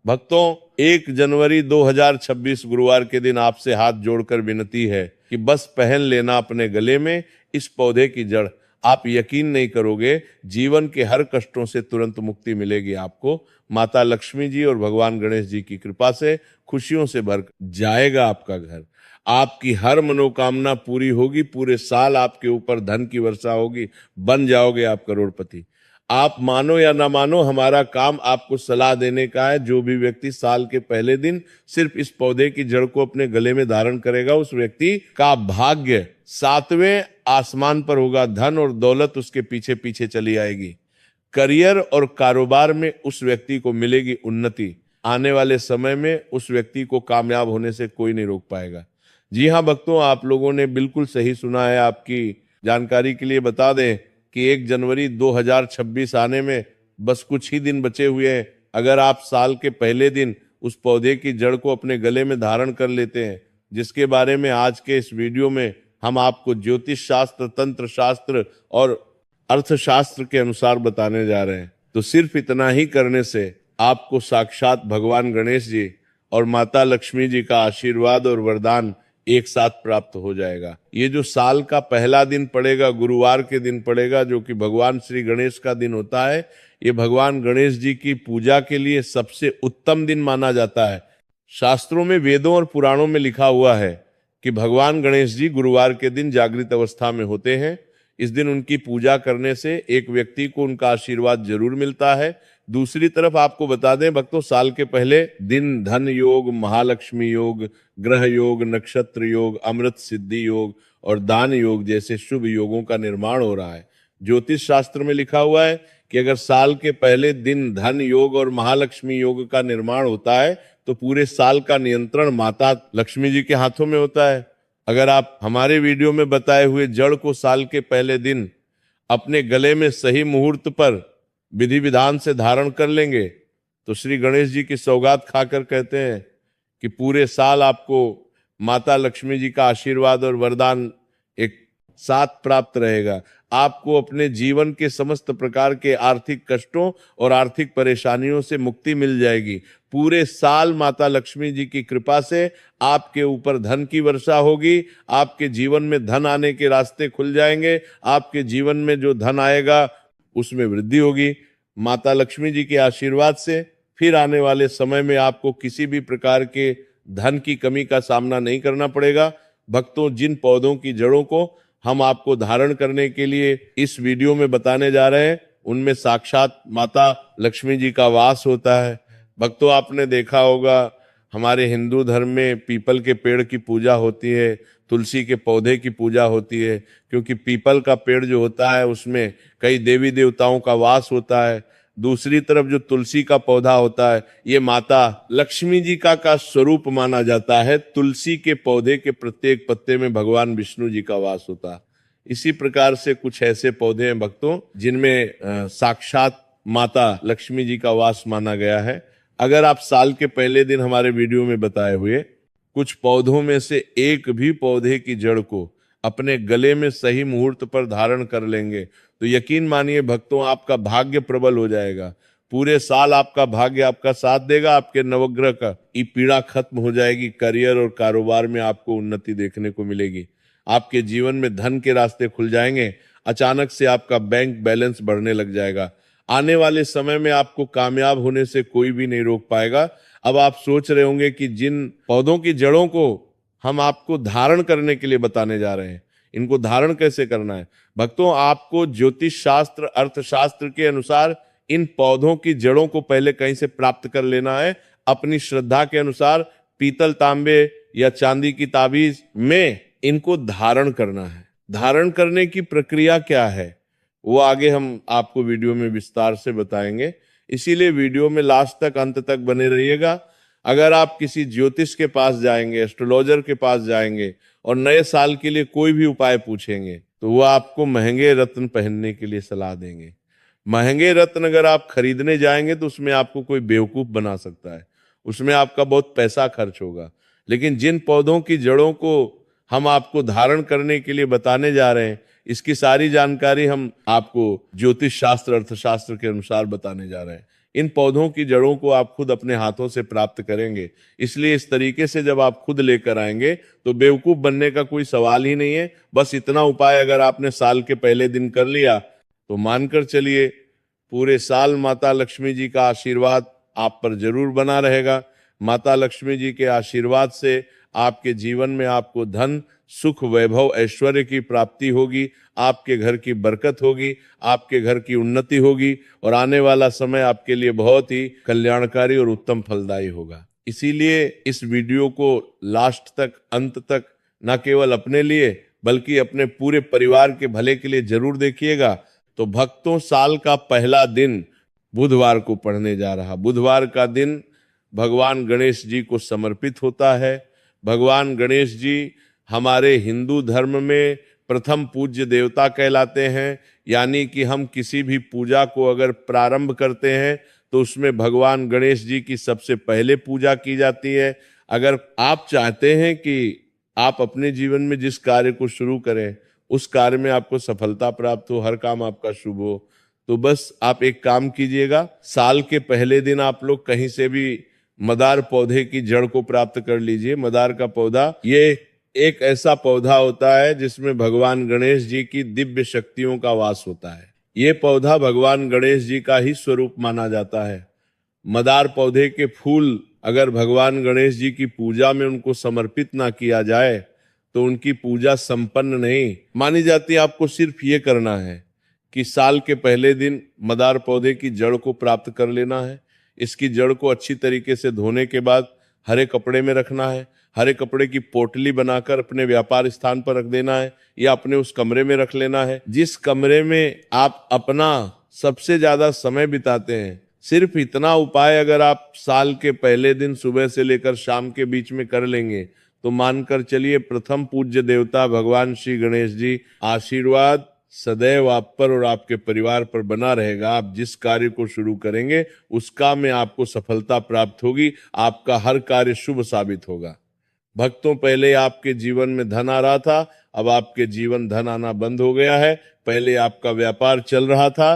भक्तों, 1 जनवरी 2026 गुरुवार के दिन आपसे हाथ जोड़कर विनती है कि बस पहन लेना अपने गले में इस पौधे की जड़। आप यकीन नहीं करोगे, जीवन के हर कष्टों से तुरंत मुक्ति मिलेगी आपको। माता लक्ष्मी जी और भगवान गणेश जी की कृपा से खुशियों से भर जाएगा आपका घर। आपकी हर मनोकामना पूरी होगी। पूरे साल आपके ऊपर धन की वर्षा होगी। बन जाओगे आप करोड़पति। आप मानो या ना मानो, हमारा काम आपको सलाह देने का है। जो भी व्यक्ति साल के पहले दिन सिर्फ इस पौधे की जड़ को अपने गले में धारण करेगा, उस व्यक्ति का भाग्य 7वें आसमान पर होगा। धन और दौलत उसके पीछे पीछे चली आएगी। करियर और कारोबार में उस व्यक्ति को मिलेगी उन्नति। आने वाले समय में उस व्यक्ति को कामयाब होने से कोई नहीं रोक पाएगा। जी हाँ भक्तों, आप लोगों ने बिल्कुल सही सुना है। आपकी जानकारी के लिए बता दें कि 1 जनवरी 2026 आने में बस कुछ ही दिन बचे हुए हैं। अगर आप साल के पहले दिन उस पौधे की जड़ को अपने गले में धारण कर लेते हैं, जिसके बारे में आज के इस वीडियो में हम आपको ज्योतिष शास्त्र, तंत्र शास्त्र और अर्थशास्त्र के अनुसार बताने जा रहे हैं, तो सिर्फ इतना ही करने से आपको साक्षात भगवान गणेश जी और माता लक्ष्मी जी का आशीर्वाद और वरदान एक साथ प्राप्त हो जाएगा। ये जो साल का पहला दिन पड़ेगा, गुरुवार के दिन पड़ेगा, जो कि भगवान श्री गणेश का दिन होता है, ये भगवान गणेश जी की पूजा के लिए सबसे उत्तम दिन माना जाता है। शास्त्रों में, वेदों और पुराणों में लिखा हुआ है कि भगवान गणेश जी गुरुवार के दिन जागृत अवस्था में होते हैं। इस दिन उनकी पूजा करने से एक व्यक्ति को उनका आशीर्वाद जरूर मिलता है। दूसरी तरफ आपको बता दें भक्तों, साल के पहले दिन धन योग, महालक्ष्मी योग, ग्रह योग, नक्षत्र योग, अमृत सिद्धि योग और दान योग जैसे शुभ योगों का निर्माण हो रहा है। ज्योतिष शास्त्र में लिखा हुआ है कि अगर साल के पहले दिन धन योग और महालक्ष्मी योग का निर्माण होता है, तो पूरे साल का नियंत्रण माता लक्ष्मी जी के हाथों में होता है। अगर आप हमारे वीडियो में बताए हुए जड़ को साल के पहले दिन अपने गले में सही मुहूर्त पर विधि विधान से धारण कर लेंगे, तो श्री गणेश जी की सौगात खाकर कहते हैं कि पूरे साल आपको माता लक्ष्मी जी का आशीर्वाद और वरदान एक साथ प्राप्त रहेगा। आपको अपने जीवन के समस्त प्रकार के आर्थिक कष्टों और आर्थिक परेशानियों से मुक्ति मिल जाएगी। पूरे साल माता लक्ष्मी जी की कृपा से आपके ऊपर धन की वर्षा होगी। आपके जीवन में धन आने के रास्ते खुल जाएंगे। आपके जीवन में जो धन आएगा उसमें वृद्धि होगी माता लक्ष्मी जी के आशीर्वाद से। फिर आने वाले समय में आपको किसी भी प्रकार के धन की कमी का सामना नहीं करना पड़ेगा। भक्तों, जिन पौधों की जड़ों को हम आपको धारण करने के लिए इस वीडियो में बताने जा रहे हैं, उनमें साक्षात माता लक्ष्मी जी का वास होता है। भक्तों, आपने देखा होगा हमारे हिंदू धर्म में पीपल के पेड़ की पूजा होती है, तुलसी के पौधे की पूजा होती है, क्योंकि पीपल का पेड़ जो होता है उसमें कई देवी देवताओं का वास होता है। दूसरी तरफ जो तुलसी का पौधा होता है, ये माता लक्ष्मी जी का स्वरूप माना जाता है। तुलसी के पौधे के प्रत्येक पत्ते में भगवान विष्णु जी का वास होता है। इसी प्रकार से कुछ ऐसे पौधे हैं भक्तों, जिनमें साक्षात माता लक्ष्मी जी का वास माना गया है। अगर आप साल के पहले दिन हमारे वीडियो में बताए हुए कुछ पौधों में से एक भी पौधे की जड़ को अपने गले में सही मुहूर्त पर धारण कर लेंगे, तो यकीन मानिए भक्तों, आपका भाग्य प्रबल हो जाएगा। पूरे साल आपका भाग्य आपका साथ देगा। आपके नवग्रह का पीड़ा खत्म हो जाएगी। करियर और कारोबार में आपको उन्नति देखने को मिलेगी। आपके जीवन में धन के रास्ते खुल जाएंगे। अचानक से आपका बैंक बैलेंस बढ़ने लग जाएगा। आने वाले समय में आपको कामयाब होने से कोई भी नहीं रोक पाएगा। अब आप सोच रहे होंगे कि जिन पौधों की जड़ों को हम आपको धारण करने के लिए बताने जा रहे हैं, इनको धारण कैसे करना है। भक्तों, आपको ज्योतिष शास्त्र, अर्थशास्त्र के अनुसार इन पौधों की जड़ों को पहले कहीं से प्राप्त कर लेना है। अपनी श्रद्धा के अनुसार पीतल, तांबे या चांदी की ताबीज में इनको धारण करना है। धारण करने की प्रक्रिया क्या है वो आगे हम आपको वीडियो में विस्तार से बताएंगे, इसीलिए वीडियो में लास्ट तक, अंत तक बने रहिएगा। अगर आप किसी ज्योतिष के पास जाएंगे, एस्ट्रोलॉजर के पास जाएंगे और नए साल के लिए कोई भी उपाय पूछेंगे, तो वो आपको महंगे रत्न पहनने के लिए सलाह देंगे। महंगे रत्न अगर आप खरीदने जाएंगे तो उसमें आपको कोई बेवकूफ बना सकता है, उसमें आपका बहुत पैसा खर्च होगा। लेकिन जिन पौधों की जड़ों को हम आपको धारण करने के लिए बताने जा रहे हैं, इसकी सारी जानकारी हम आपको ज्योतिष शास्त्र, अर्थशास्त्र के अनुसार बताने जा रहे हैं। इन पौधों की जड़ों को आप खुद अपने हाथों से प्राप्त करेंगे। इसलिए इस तरीके से जब आप खुद लेकर आएंगे तो बेवकूफ बनने का कोई सवाल ही नहीं है। बस इतना उपाय अगर आपने साल के पहले दिन कर लिया तो मानकर चलिए पूरे साल माता लक्ष्मी जी का आशीर्वाद आप पर जरूर बना रहेगा। माता लक्ष्मी जी के आशीर्वाद से आपके जीवन में आपको धन, सुख, वैभव, ऐश्वर्य की प्राप्ति होगी, आपके घर की बरकत होगी, आपके घर की उन्नति होगी और आने वाला समय आपके लिए बहुत ही कल्याणकारी और उत्तम फलदायी होगा। इसीलिए इस वीडियो को लास्ट तक, अंत तक न केवल अपने लिए बल्कि अपने पूरे परिवार के भले के लिए जरूर देखिएगा। तो भक्तों, साल का पहला दिन बुधवार को पड़ने जा रहा। बुधवार का दिन भगवान गणेश जी को समर्पित होता है। भगवान गणेश जी हमारे हिंदू धर्म में प्रथम पूज्य देवता कहलाते हैं। यानी कि हम किसी भी पूजा को अगर प्रारंभ करते हैं तो उसमें भगवान गणेश जी की सबसे पहले पूजा की जाती है। अगर आप चाहते हैं कि आप अपने जीवन में जिस कार्य को शुरू करें उस कार्य में आपको सफलता प्राप्त हो, हर काम आपका शुभ हो, तो बस आप एक काम कीजिएगा। साल के पहले दिन आप लोग कहीं से भी मदार पौधे की जड़ को प्राप्त कर लीजिए। मदार का पौधा ये एक ऐसा पौधा होता है जिसमें भगवान गणेश जी की दिव्य शक्तियों का वास होता है। ये पौधा भगवान गणेश जी का ही स्वरूप माना जाता है। मदार पौधे के फूल अगर भगवान गणेश जी की पूजा में उनको समर्पित ना किया जाए तो उनकी पूजा संपन्न नहीं मानी जाती। आपको सिर्फ ये करना है कि साल के पहले दिन मदार पौधे की जड़ को प्राप्त कर लेना है। इसकी जड़ को अच्छी तरीके से धोने के बाद हरे कपड़े में रखना है। हरे कपड़े की पोटली बनाकर अपने व्यापार स्थान पर रख देना है या अपने उस कमरे में रख लेना है जिस कमरे में आप अपना सबसे ज्यादा समय बिताते हैं। सिर्फ इतना उपाय अगर आप साल के पहले दिन सुबह से लेकर शाम के बीच में कर लेंगे तो मानकर चलिए प्रथम पूज्य देवता भगवान श्री गणेश जी आशीर्वाद सदैव आप पर और आपके परिवार पर बना रहेगा। आप जिस कार्य को शुरू करेंगे उसका में आपको सफलता प्राप्त होगी। आपका हर कार्य शुभ साबित होगा। भक्तों, पहले आपके जीवन में धन आ रहा था, अब आपके जीवन धन आना बंद हो गया है। पहले आपका व्यापार चल रहा था,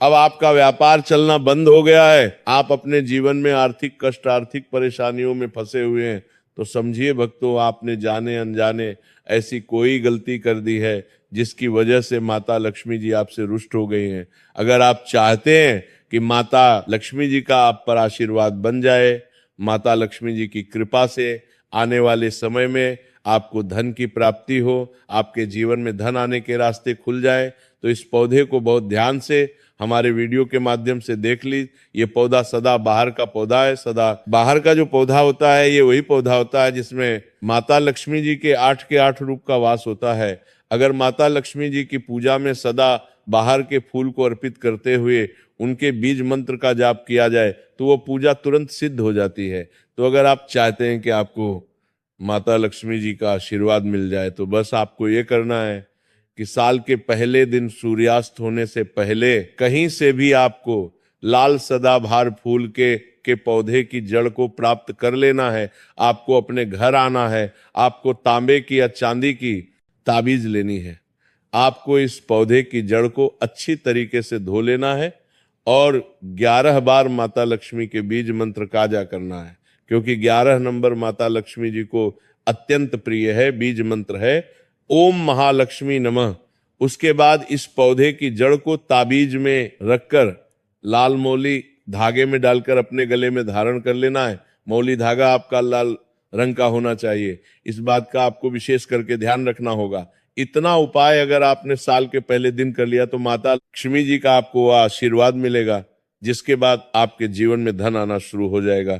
अब आपका व्यापार चलना बंद हो गया है। आप अपने जीवन में आर्थिक कष्ट, आर्थिक परेशानियों में फंसे हुए हैं। तो समझिए भक्तों, आपने जाने अनजाने ऐसी कोई गलती कर दी है जिसकी वजह से माता लक्ष्मी जी आपसे रुष्ट हो गई हैं। अगर आप चाहते हैं कि माता लक्ष्मी जी का आप पर आशीर्वाद बन जाए, माता लक्ष्मी जी की कृपा से आने वाले समय में आपको धन की प्राप्ति हो, आपके जीवन में धन आने के रास्ते खुल जाए, तो इस पौधे को बहुत ध्यान से हमारे वीडियो के माध्यम से देख ली। ये पौधा सदा बाहर का पौधा है। सदा बाहर का जो पौधा होता है ये वही पौधा होता है जिसमें माता लक्ष्मी जी के 8 के 8 रूप का वास होता है। अगर माता लक्ष्मी जी की पूजा में सदा बाहर के फूल को अर्पित करते हुए उनके बीज मंत्र का जाप किया जाए तो वो पूजा तुरंत सिद्ध हो जाती है। तो अगर आप चाहते हैं कि आपको माता लक्ष्मी जी का आशीर्वाद मिल जाए तो बस आपको ये करना है कि साल के पहले दिन सूर्यास्त होने से पहले कहीं से भी आपको लाल सदाबहार फूल के पौधे की जड़ को प्राप्त कर लेना है। आपको अपने घर आना है। आपको तांबे की या चांदी की ताबीज लेनी है। आपको इस पौधे की जड़ को अच्छी तरीके से धो लेना है और 11 बार माता लक्ष्मी के बीज मंत्र काजा करना है, क्योंकि 11 नंबर माता लक्ष्मी जी को अत्यंत प्रिय है, बीज मंत्र है ओम महालक्ष्मी नमः। उसके बाद इस पौधे की जड़ को ताबीज में रखकर लाल मौली धागे में डालकर अपने गले में धारण कर लेना है। मौली धागा आपका लाल रंग का होना चाहिए। इस बात का आपको विशेष करके ध्यान रखना होगा। इतना उपाय अगर आपने साल के पहले दिन कर लिया तो माता लक्ष्मी जी का आपको आशीर्वाद मिलेगा, जिसके बाद आपके जीवन में धन आना शुरू हो जाएगा।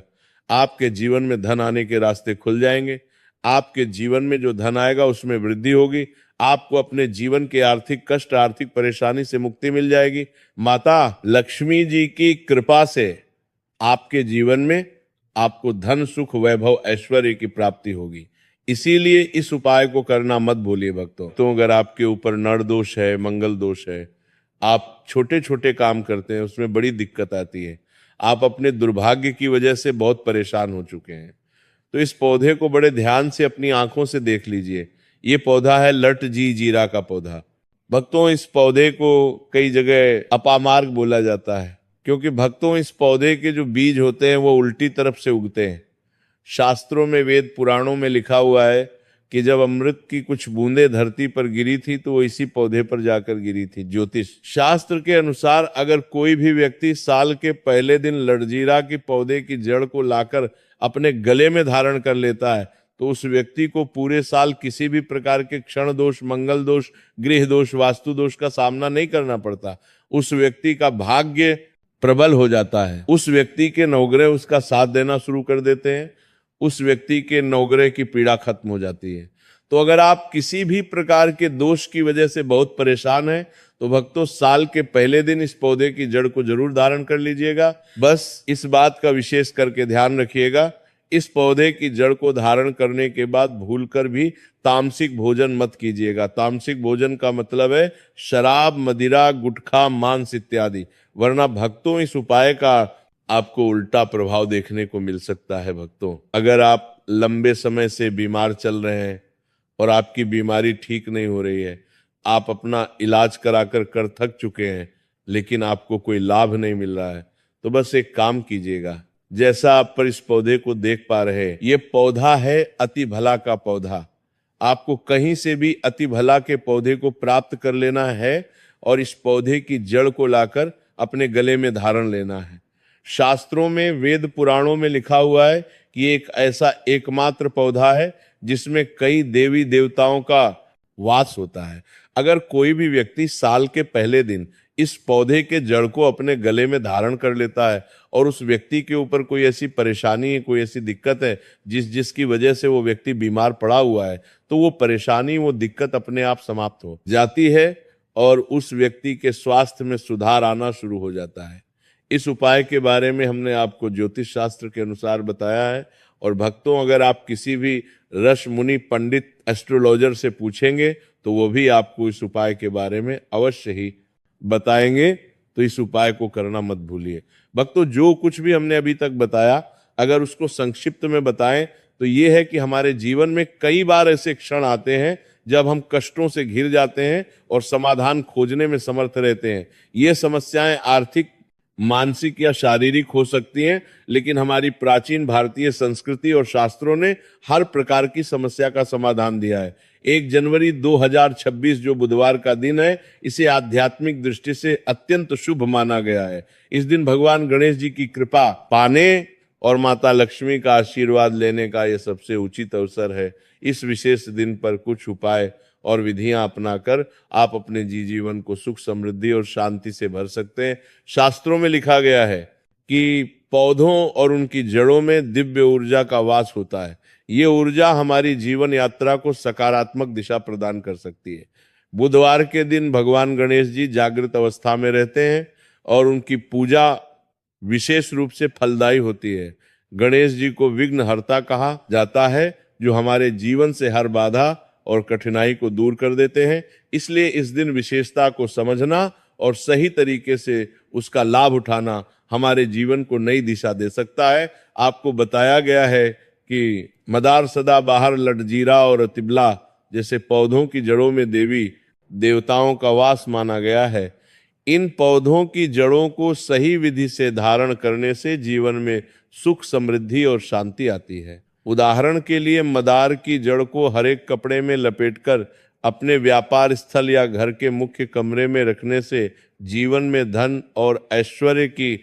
आपके जीवन में धन आने के रास्ते खुल जाएंगे। आपके जीवन में जो धन आएगा उसमें वृद्धि होगी। आपको अपने जीवन के आर्थिक कष्ट, आर्थिक परेशानी से मुक्ति मिल जाएगी। माता लक्ष्मी जी की कृपा से आपके जीवन में आपको धन, सुख, वैभव, ऐश्वर्य की प्राप्ति होगी। इसीलिए इस उपाय को करना मत भूलिए भक्तों। तो अगर आपके ऊपर नर दोष है, मंगल दोष है, आप छोटे छोटे काम करते हैं उसमें बड़ी दिक्कत आती है, आप अपने दुर्भाग्य की वजह से बहुत परेशान हो चुके हैं, तो इस पौधे को बड़े ध्यान से अपनी आंखों से देख लीजिए। ये पौधा है लट जी जीरा का पौधा। भक्तों, इस पौधे को कई जगह अपामार्ग बोला जाता है क्योंकि भक्तों इस पौधे के जो बीज होते हैं वो उल्टी तरफ से उगते हैं। शास्त्रों में, वेद पुराणों में लिखा हुआ है कि जब अमृत की कुछ बूंदें धरती पर गिरी थी तो वो इसी पौधे पर जाकर गिरी थी। ज्योतिष शास्त्र के अनुसार अगर कोई भी व्यक्ति साल के पहले दिन लड़जीरा के पौधे की जड़ को लाकर अपने गले में धारण कर लेता है तो उस व्यक्ति को पूरे साल किसी भी प्रकार के क्षण दोष, मंगल दोष, गृह दोष, वास्तु दोष का सामना नहीं करना पड़ता। उस व्यक्ति का भाग्य प्रबल हो जाता है। उस व्यक्ति के नवग्रह उसका साथ देना शुरू कर देते हैं। उस व्यक्ति के नवग्रह की पीड़ा खत्म हो जाती है। तो अगर आप किसी भी प्रकार के दोष की वजह से बहुत परेशान हैं तो भक्तों साल के पहले दिन इस पौधे की जड़ को जरूर धारण कर लीजिएगा। बस इस बात का विशेष करके ध्यान रखिएगा, इस पौधे की जड़ को धारण करने के बाद भूलकर भी तामसिक भोजन मत कीजिएगा। तामसिक भोजन का मतलब है शराब, मदिरा, गुटखा, मांस इत्यादि, वरना भक्तों इस उपाय का आपको उल्टा प्रभाव देखने को मिल सकता है। भक्तों, अगर आप लंबे समय से बीमार चल रहे हैं और आपकी बीमारी ठीक नहीं हो रही है, आप अपना इलाज कराकर कर थक चुके हैं लेकिन आपको कोई लाभ नहीं मिल रहा है, तो बस एक काम कीजिएगा। जैसा आप पर इस पौधे को देख पा रहे हैं, ये पौधा है अति भला का पौधा। आपको कहीं से भी अति भला के पौधे को प्राप्त कर लेना है और इस पौधे की जड़ को लाकर अपने गले में धारण लेना है। शास्त्रों में, वेद पुराणों में लिखा हुआ है कि एक ऐसा एकमात्र पौधा है जिसमें कई देवी देवताओं का वास होता है। अगर कोई भी व्यक्ति साल के पहले दिन इस पौधे के जड़ को अपने गले में धारण कर लेता है और उस व्यक्ति के ऊपर कोई ऐसी परेशानी है, कोई ऐसी दिक्कत है जिसकी वजह से वो व्यक्ति बीमार पड़ा हुआ है, तो वो परेशानी, वो दिक्कत अपने आप समाप्त हो जाती है और उस व्यक्ति के स्वास्थ्य में सुधार आना शुरू हो जाता है। इस उपाय के बारे में हमने आपको ज्योतिष शास्त्र के अनुसार बताया है। और भक्तों, अगर आप किसी भी ऋषि, मुनि, पंडित, एस्ट्रोलॉजर से पूछेंगे तो वो भी आपको इस उपाय के बारे में अवश्य ही बताएंगे, तो इस उपाय को करना मत भूलिए। भक्तों, जो कुछ भी हमने अभी तक बताया, अगर उसको संक्षिप्त में बताएं तो ये है कि हमारे जीवन में कई बार ऐसे क्षण आते हैं जब हम कष्टों से घिर जाते हैं और समाधान खोजने में समर्थ रहते हैं। ये समस्याएं आर्थिक, मानसिक या शारीरिक हो सकती हैं, लेकिन हमारी प्राचीन भारतीय संस्कृति और शास्त्रों ने हर प्रकार की समस्या का समाधान दिया है। 1 जनवरी 2026 जो बुधवार का दिन है, इसे आध्यात्मिक दृष्टि से अत्यंत शुभ माना गया है। इस दिन भगवान गणेश जी की कृपा पाने और माता लक्ष्मी का आशीर्वाद लेने का यह सबसे उचित अवसर है। इस विशेष दिन पर कुछ उपाय और विधियां अपनाकर आप अपने जीवन को सुख, समृद्धि और शांति से भर सकते हैं। शास्त्रों में लिखा गया है कि पौधों और उनकी जड़ों में दिव्य ऊर्जा का वास होता है। ये ऊर्जा हमारी जीवन यात्रा को सकारात्मक दिशा प्रदान कर सकती है। बुधवार के दिन भगवान गणेश जी जागृत अवस्था में रहते हैं और उनकी पूजा विशेष रूप से फलदायी होती है। गणेश जी को विघ्नहर्ता कहा जाता है, जो हमारे जीवन से हर बाधा और कठिनाई को दूर कर देते हैं। इसलिए इस दिन विशेषता को समझना और सही तरीके से उसका लाभ उठाना हमारे जीवन को नई दिशा दे सकता है। आपको बताया गया है कि मदार, सदाबहार, लटजीरा और अतिबला जैसे पौधों की जड़ों में देवी देवताओं का वास माना गया है। इन पौधों की जड़ों को सही विधि से धारण करने से जीवन में सुख, समृद्धि और शांति आती है। उदाहरण के लिए, मदार की जड़ को हर एक कपड़े में लपेटकर अपने व्यापार स्थल या घर के मुख्य कमरे में रखने से जीवन में धन और ऐश्वर्य की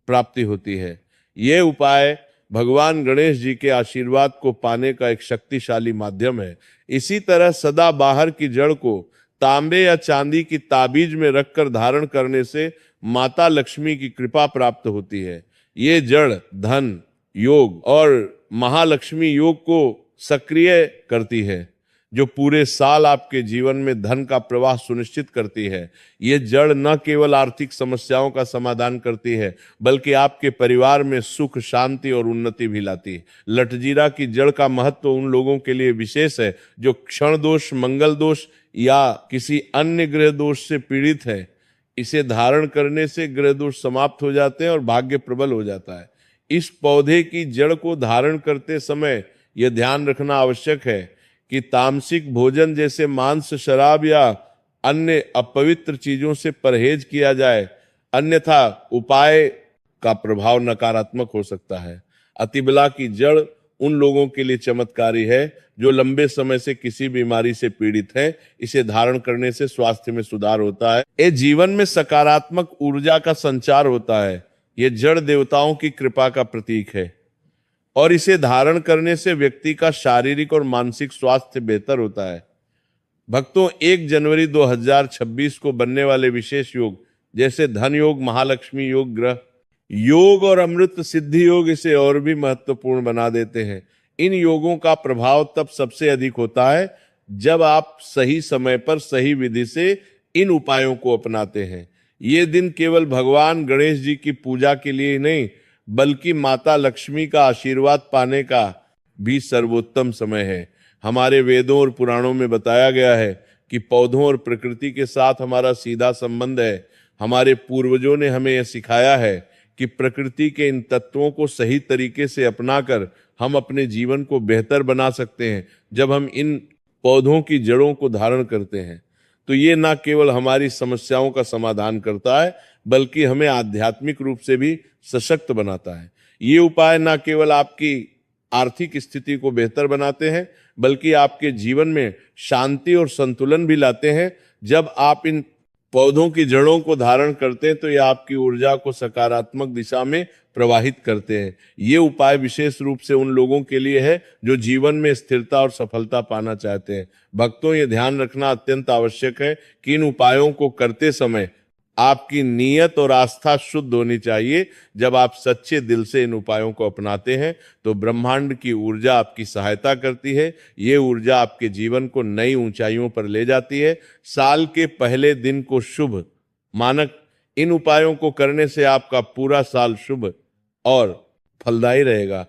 प्राप्ति होती है। ये उपाय भगवान गणेश जी के आशीर्वाद को पाने का एक शक्तिशाली माध्यम है। इसी तरह सदाबहार की जड़ को तांबे या चांदी की ताबीज में रखकर धारण करने से माता लक्ष्मी की कृपा प्राप्त होती है। ये जड़ धन योग और महालक्ष्मी योग को सक्रिय करती है, जो पूरे साल आपके जीवन में धन का प्रवाह सुनिश्चित करती है। ये जड़ न केवल आर्थिक समस्याओं का समाधान करती है, बल्कि आपके परिवार में सुख, शांति और उन्नति भी लाती है। लटजीरा की जड़ का महत्व उन लोगों के लिए विशेष है जो क्षण दोष, मंगल दोष या किसी अन्य ग्रह दोष से पीड़ित है। इसे धारण करने से ग्रह दोष समाप्त हो जाते हैं और भाग्य प्रबल हो जाता है। इस पौधे की जड़ को धारण करते समय यह ध्यान रखना आवश्यक है कि तामसिक भोजन जैसे मांस, शराब या अन्य अपवित्र चीजों से परहेज किया जाए। अन्यथा उपाय का प्रभाव नकारात्मक हो सकता है। अतिबला की जड़ उन लोगों के लिए चमत्कारी है जो लंबे समय से किसी बीमारी से पीड़ित है। इसे धारण करने से स्वास्थ्य में सुधार होता है। ये जीवन में सकारात्मक ऊर्जा का संचार होता है। ये जड़ देवताओं की कृपा का प्रतीक है और इसे धारण करने से व्यक्ति का शारीरिक और मानसिक स्वास्थ्य बेहतर होता है। भक्तों, 1 जनवरी 2026 को बनने वाले विशेष योग जैसे धन योग, महालक्ष्मी योग, ग्रह योग और अमृत सिद्धि योग इसे और भी महत्वपूर्ण बना देते हैं। इन योगों का प्रभाव तब सबसे अधिक होता है जब आप सही समय पर सही विधि से इन उपायों को अपनाते हैं। ये दिन केवल भगवान गणेश जी की पूजा के लिए ही नहीं बल्कि माता लक्ष्मी का आशीर्वाद पाने का भी सर्वोत्तम समय है। हमारे वेदों और पुराणों में बताया गया है कि पौधों और प्रकृति के साथ हमारा सीधा संबंध है। हमारे पूर्वजों ने हमें यह सिखाया है कि प्रकृति के इन तत्वों को सही तरीके से अपनाकर हम अपने जीवन को बेहतर बना सकते हैं। जब हम इन पौधों की जड़ों को धारण करते हैं तो ये ना केवल हमारी समस्याओं का समाधान करता है बल्कि हमें आध्यात्मिक रूप से भी सशक्त बनाता है। ये उपाय ना केवल आपकी आर्थिक स्थिति को बेहतर बनाते हैं बल्कि आपके जीवन में शांति और संतुलन भी लाते हैं। जब आप इन पौधों की जड़ों को धारण करते हैं तो ये आपकी ऊर्जा को सकारात्मक दिशा में प्रवाहित करते हैं। ये उपाय विशेष रूप से उन लोगों के लिए है जो जीवन में स्थिरता और सफलता पाना चाहते हैं। भक्तों, ये ध्यान रखना अत्यंत आवश्यक है कि इन उपायों को करते समय आपकी नीयत और आस्था शुद्ध होनी चाहिए। जब आप सच्चे दिल से इन उपायों को अपनाते हैं तो ब्रह्मांड की ऊर्जा आपकी सहायता करती है। ये ऊर्जा आपके जीवन को नई ऊंचाइयों पर ले जाती है। साल के पहले दिन को शुभ मानक इन उपायों को करने से आपका पूरा साल शुभ और फलदायी रहेगा।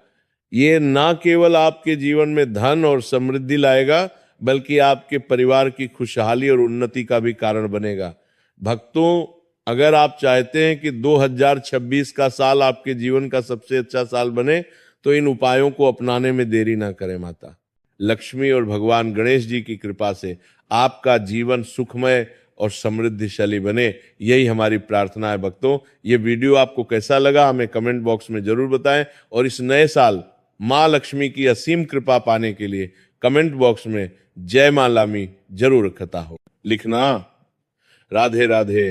ये ना केवल आपके जीवन में धन और समृद्धि लाएगा बल्कि आपके परिवार की खुशहाली और उन्नति का भी कारण बनेगा। भक्तों, अगर आप चाहते हैं कि 2026 का साल आपके जीवन का सबसे अच्छा साल बने तो इन उपायों को अपनाने में देरी ना करें। माता लक्ष्मी और भगवान गणेश जी की कृपा से आपका जीवन सुखमय और समृद्धिशाली बने, यही हमारी प्रार्थना है। भक्तों, ये वीडियो आपको कैसा लगा हमें कमेंट बॉक्स में जरूर बताएं और इस नए साल माँ लक्ष्मी की असीम कृपा पाने के लिए कमेंट बॉक्स में जय माँ लामी जरूर लिखना। राधे राधे।